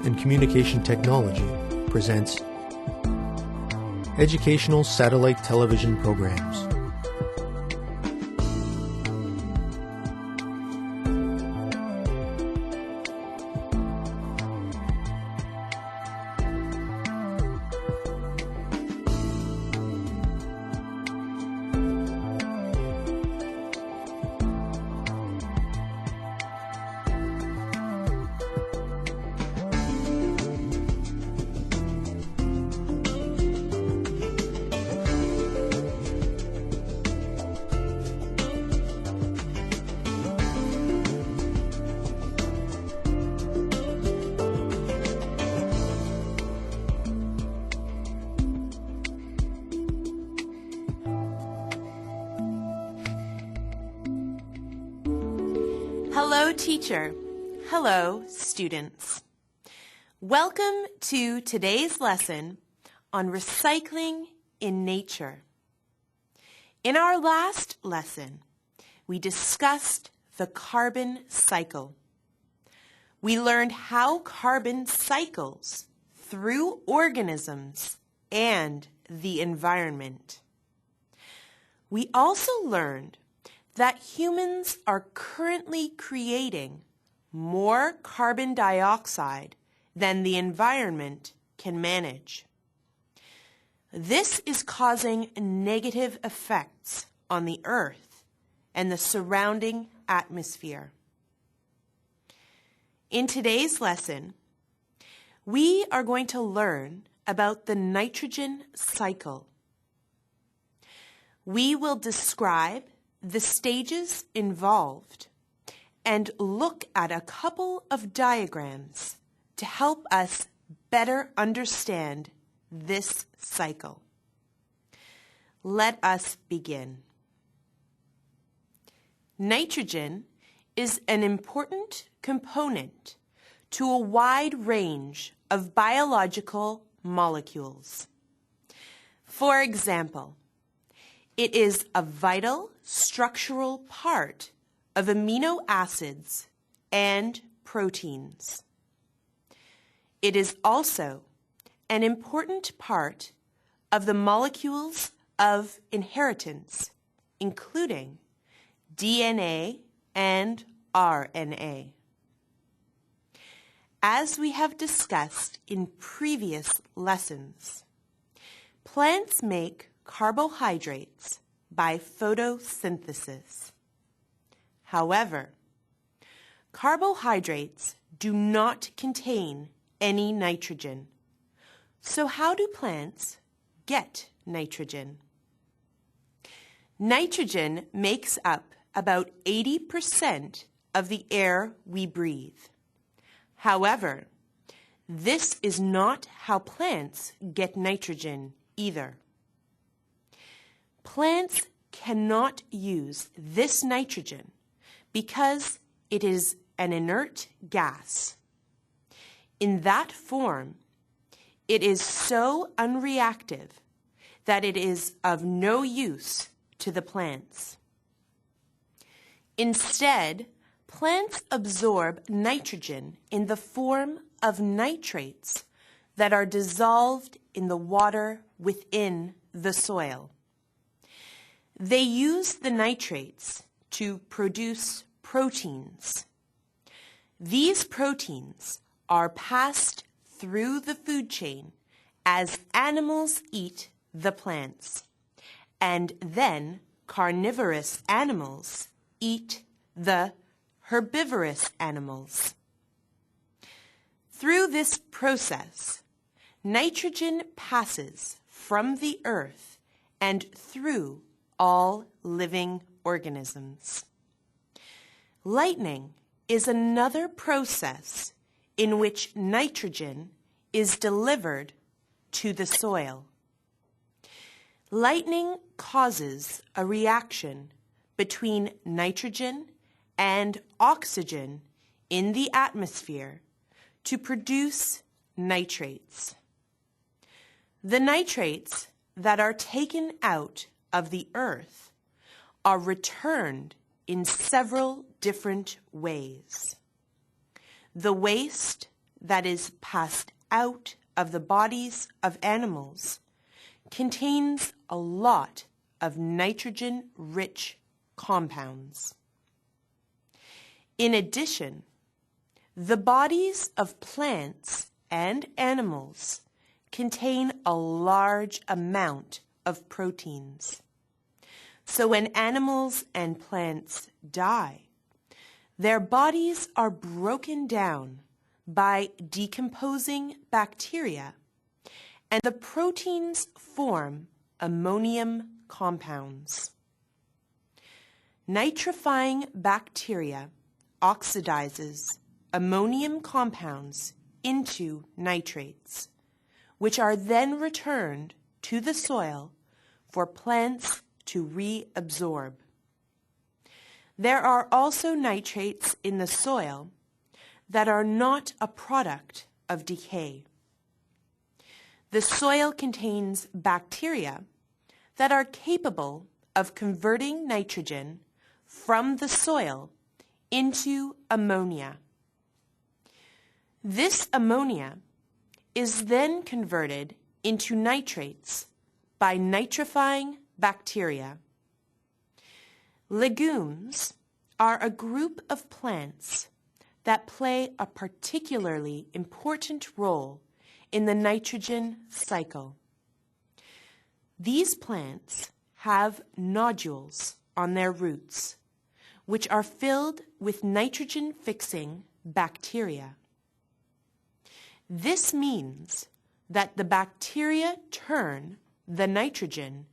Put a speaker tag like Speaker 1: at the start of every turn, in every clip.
Speaker 1: and Communication Technology presents Educational Satellite Television Programs.
Speaker 2: Hello, teacher. Hello, students. Welcome to today's lesson on recycling in nature. In our last lesson, we discussed the carbon cycle. We learned how carbon cycles through organisms and the environment. We also learned that humans are currently creating more carbon dioxide than the environment can manage. This is causing negative effects on the Earth and the surrounding atmosphere. In today's lesson, we are going to learn about the nitrogen cycle. We will describe the stages involved and look at a couple of diagrams to help us better understand this cycle. Let us begin. Nitrogen is an important component to a wide range of biological molecules. For example, it is a vital structural part of amino acids and proteins. It is also an important part of the molecules of inheritance, including DNA and RNA. As we have discussed in previous lessons, plants make carbohydrates by photosynthesis. However, carbohydrates do not contain any nitrogen. So how do plants get nitrogen? Nitrogen makes up about 80% of the air we breathe. However, this is not how plants get nitrogen either. Plants cannot use this nitrogen because it is an inert gas. In that form, it is so unreactive that it is of no use to the plants. Instead, plants absorb nitrogen in the form of nitrates that are dissolved in the water within the soil. They use the nitrates to produce proteins. These proteins are passed through the food chain as animals eat the plants, and then carnivorous animals eat the herbivorous animals. Through this process, nitrogen passes from the earth and through all living organisms. Lightning is another process in which nitrogen is delivered to the soil. Lightning causes a reaction between nitrogen and oxygen in the atmosphere to produce nitrates. The nitrates that are taken out of the earth are returned in several different ways. The waste that is passed out of the bodies of animals contains a lot of nitrogen-rich compounds. In addition, the bodies of plants and animals contain a large amount of proteins. So when animals and plants die, their bodies are broken down by decomposing bacteria, and the proteins form ammonium compounds. Nitrifying bacteria oxidizes ammonium compounds into nitrates, which are then returned to the soil for plants to reabsorb. There are also nitrates in the soil that are not a product of decay. The soil contains bacteria that are capable of converting nitrogen from the soil into ammonia. This ammonia is then converted into nitrates by nitrifying bacteria. Legumes are a group of plants that play a particularly important role in the nitrogen cycle. These plants have nodules on their roots, which are filled with nitrogen-fixing bacteria. This means that the bacteria turn the nitrogen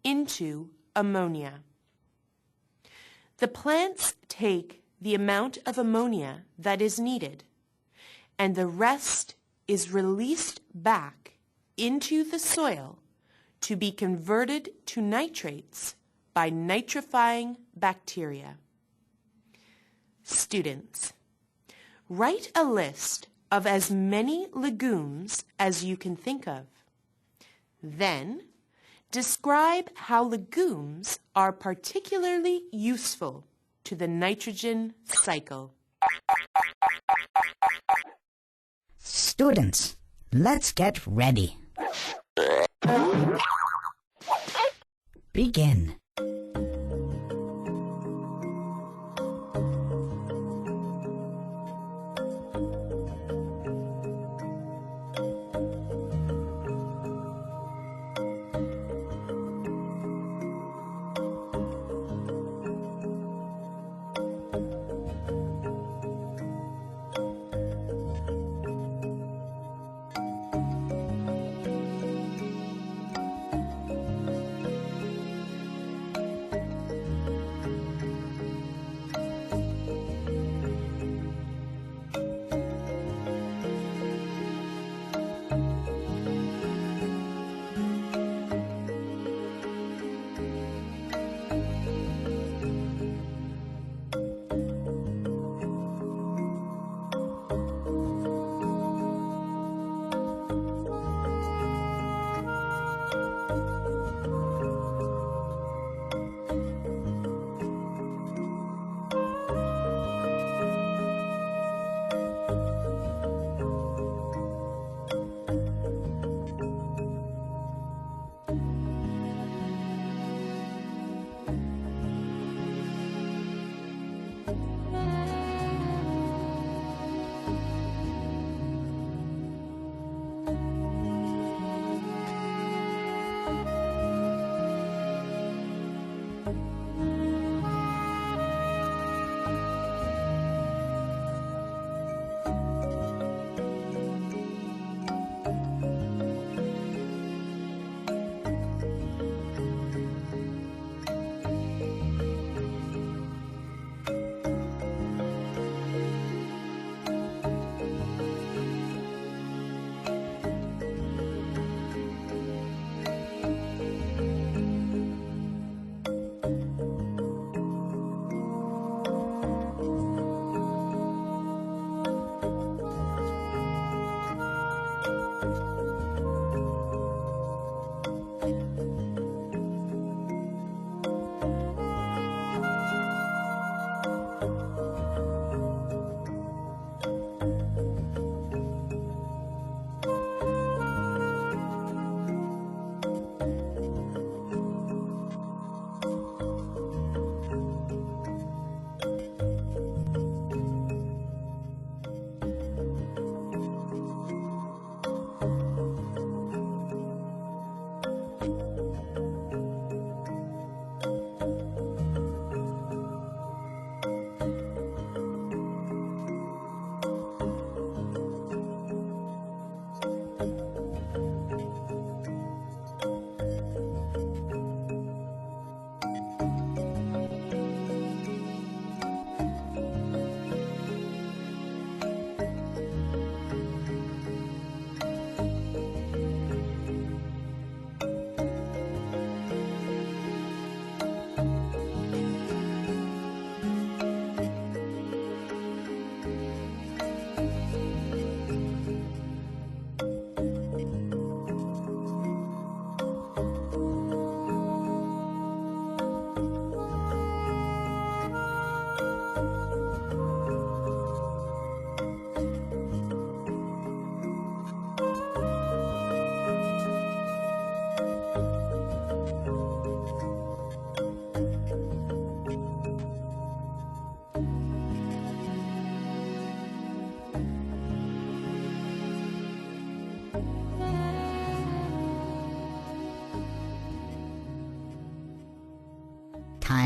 Speaker 2: into ammonia. The plants take the amount of ammonia that is needed, and the rest is released back into the soil to be converted to nitrates by nitrifying bacteria. Students, write a list of as many legumes as you can think of. Then, describe how legumes are particularly useful to the nitrogen cycle.
Speaker 3: Students, let's get ready. Begin.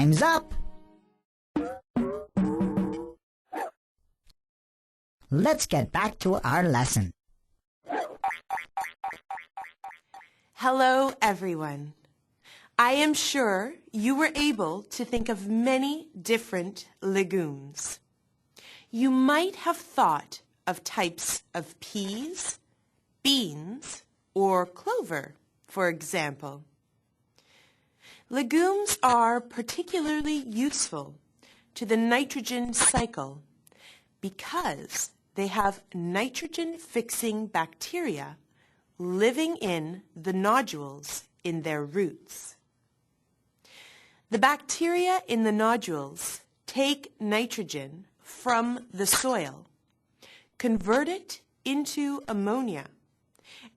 Speaker 3: Time's up! Let's get back to our lesson.
Speaker 2: Hello, everyone. I am sure you were able to think of many different legumes. You might have thought of types of peas, beans, or clover, for example. Legumes are particularly useful to the nitrogen cycle because they have nitrogen-fixing bacteria living in the nodules in their roots. The bacteria in the nodules take nitrogen from the soil, convert it into ammonia,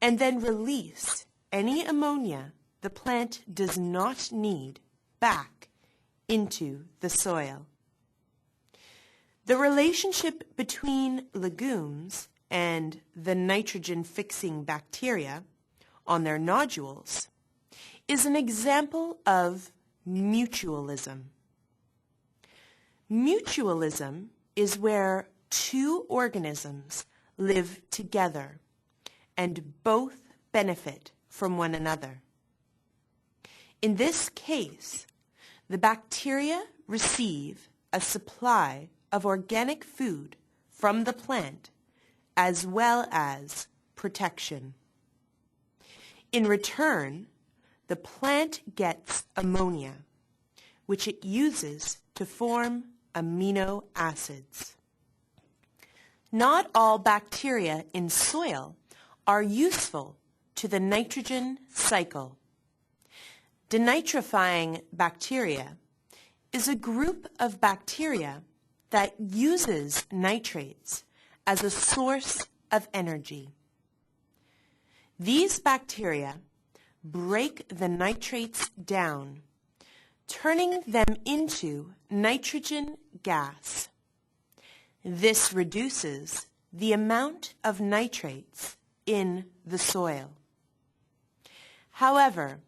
Speaker 2: and then release any ammonia the plant does not need back into the soil. The relationship between legumes and the nitrogen-fixing bacteria on their nodules is an example of mutualism. Mutualism is where two organisms live together and both benefit from one another. In this case, the bacteria receive a supply of organic food from the plant as well as protection. In return, the plant gets ammonia, which it uses to form amino acids. Not all bacteria in soil are useful to the nitrogen cycle. Denitrifying bacteria is a group of bacteria that uses nitrates as a source of energy. These bacteria break the nitrates down, turning them into nitrogen gas. This reduces the amount of nitrates in the soil. However,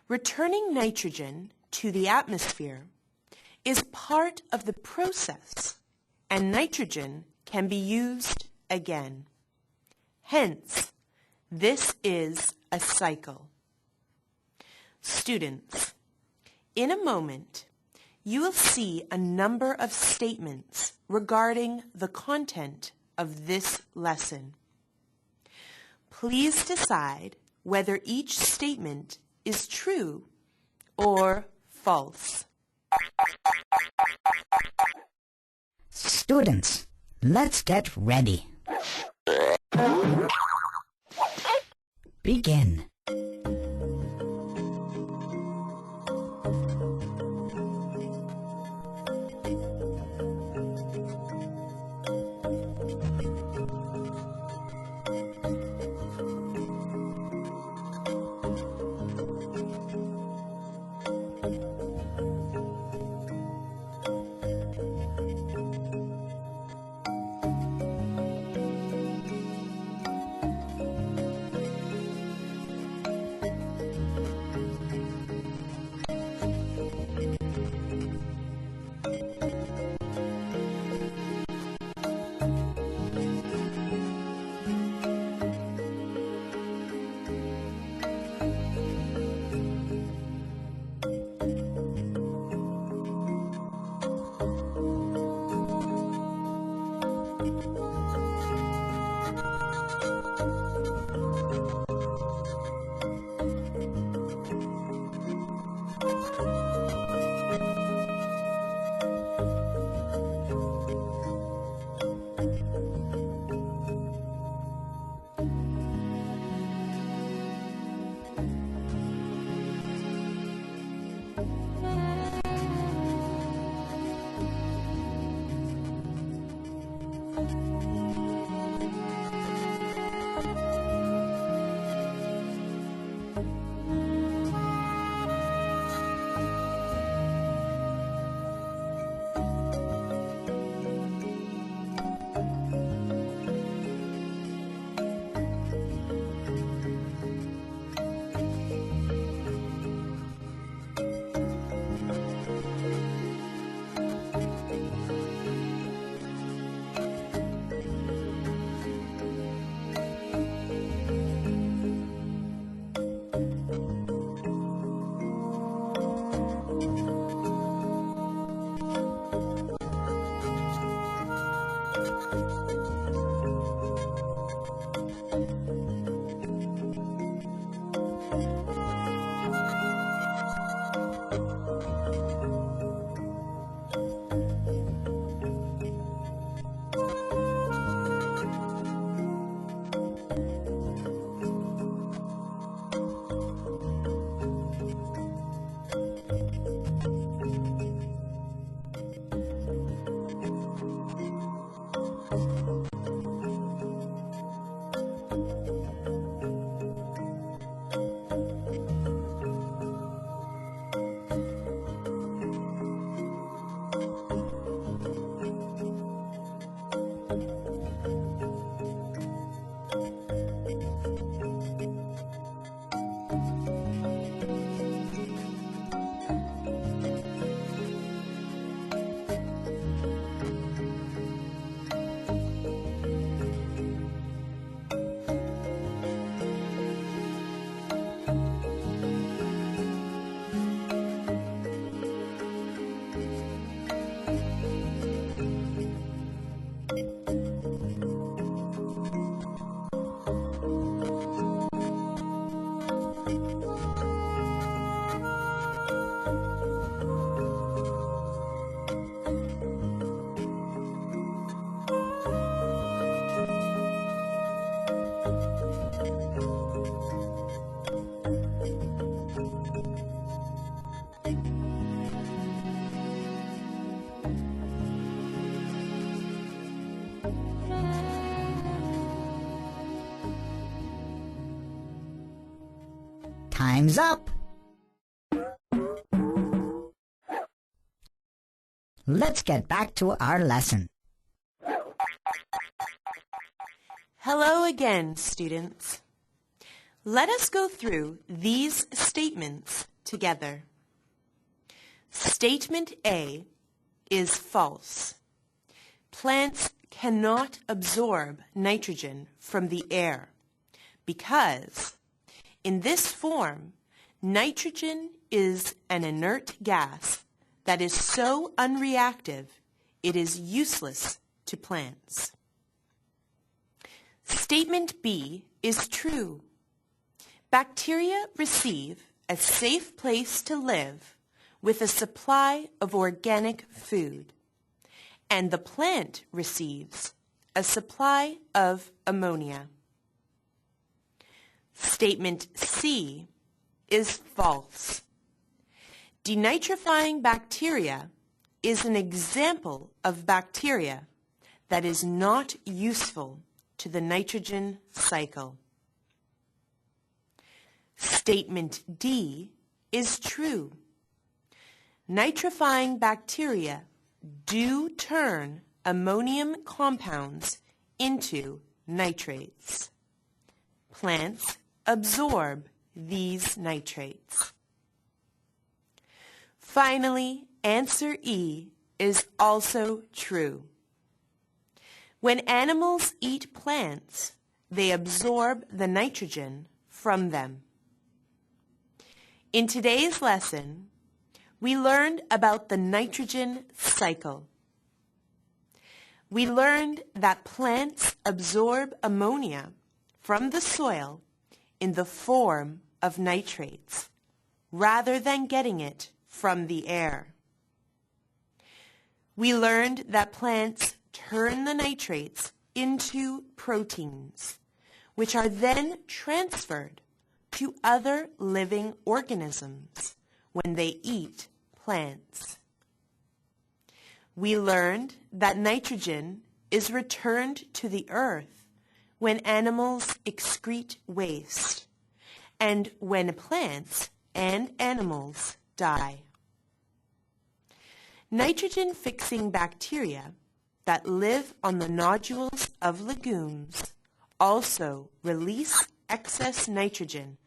Speaker 2: returning nitrogen to the atmosphere is part of the process, and nitrogen can be used again. Hence, this is a cycle. Students, in a moment, you will see a number of statements regarding the content of this lesson. Please decide whether each statement is true or false.
Speaker 3: Students, let's get ready. Begin. Time's up. Let's get back to our lesson.
Speaker 2: Hello again, students. Let us go through these statements together. Statement A is false. Plants cannot absorb nitrogen from the air because, in this form, nitrogen is an inert gas that is so unreactive it is useless to plants. Statement B is true. Bacteria receive a safe place to live with a supply of organic food, and the plant receives a supply of ammonia. Statement C is false. Denitrifying bacteria is an example of bacteria that is not useful to the nitrogen cycle. Statement D is true. Nitrifying bacteria do turn ammonium compounds into nitrates. Plants absorb these nitrates. Finally, answer E is also true. When animals eat plants, they absorb the nitrogen from them. In today's lesson, we learned about the nitrogen cycle. We learned that plants absorb ammonia from the soil in the form of nitrates, rather than getting it from the air. We learned that plants turn the nitrates into proteins, which are then transferred to other living organisms when they eat plants. We learned that nitrogen is returned to the earth when animals excrete waste and when plants and animals die. Nitrogen-fixing bacteria that live on the nodules of legumes also release excess nitrogen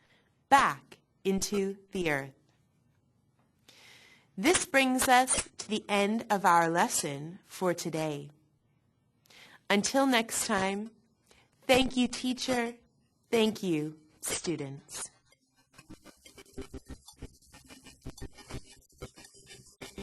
Speaker 2: back into the earth. This brings us to the end of our lesson for today. Until next time, thank you, teacher. Thank you, students.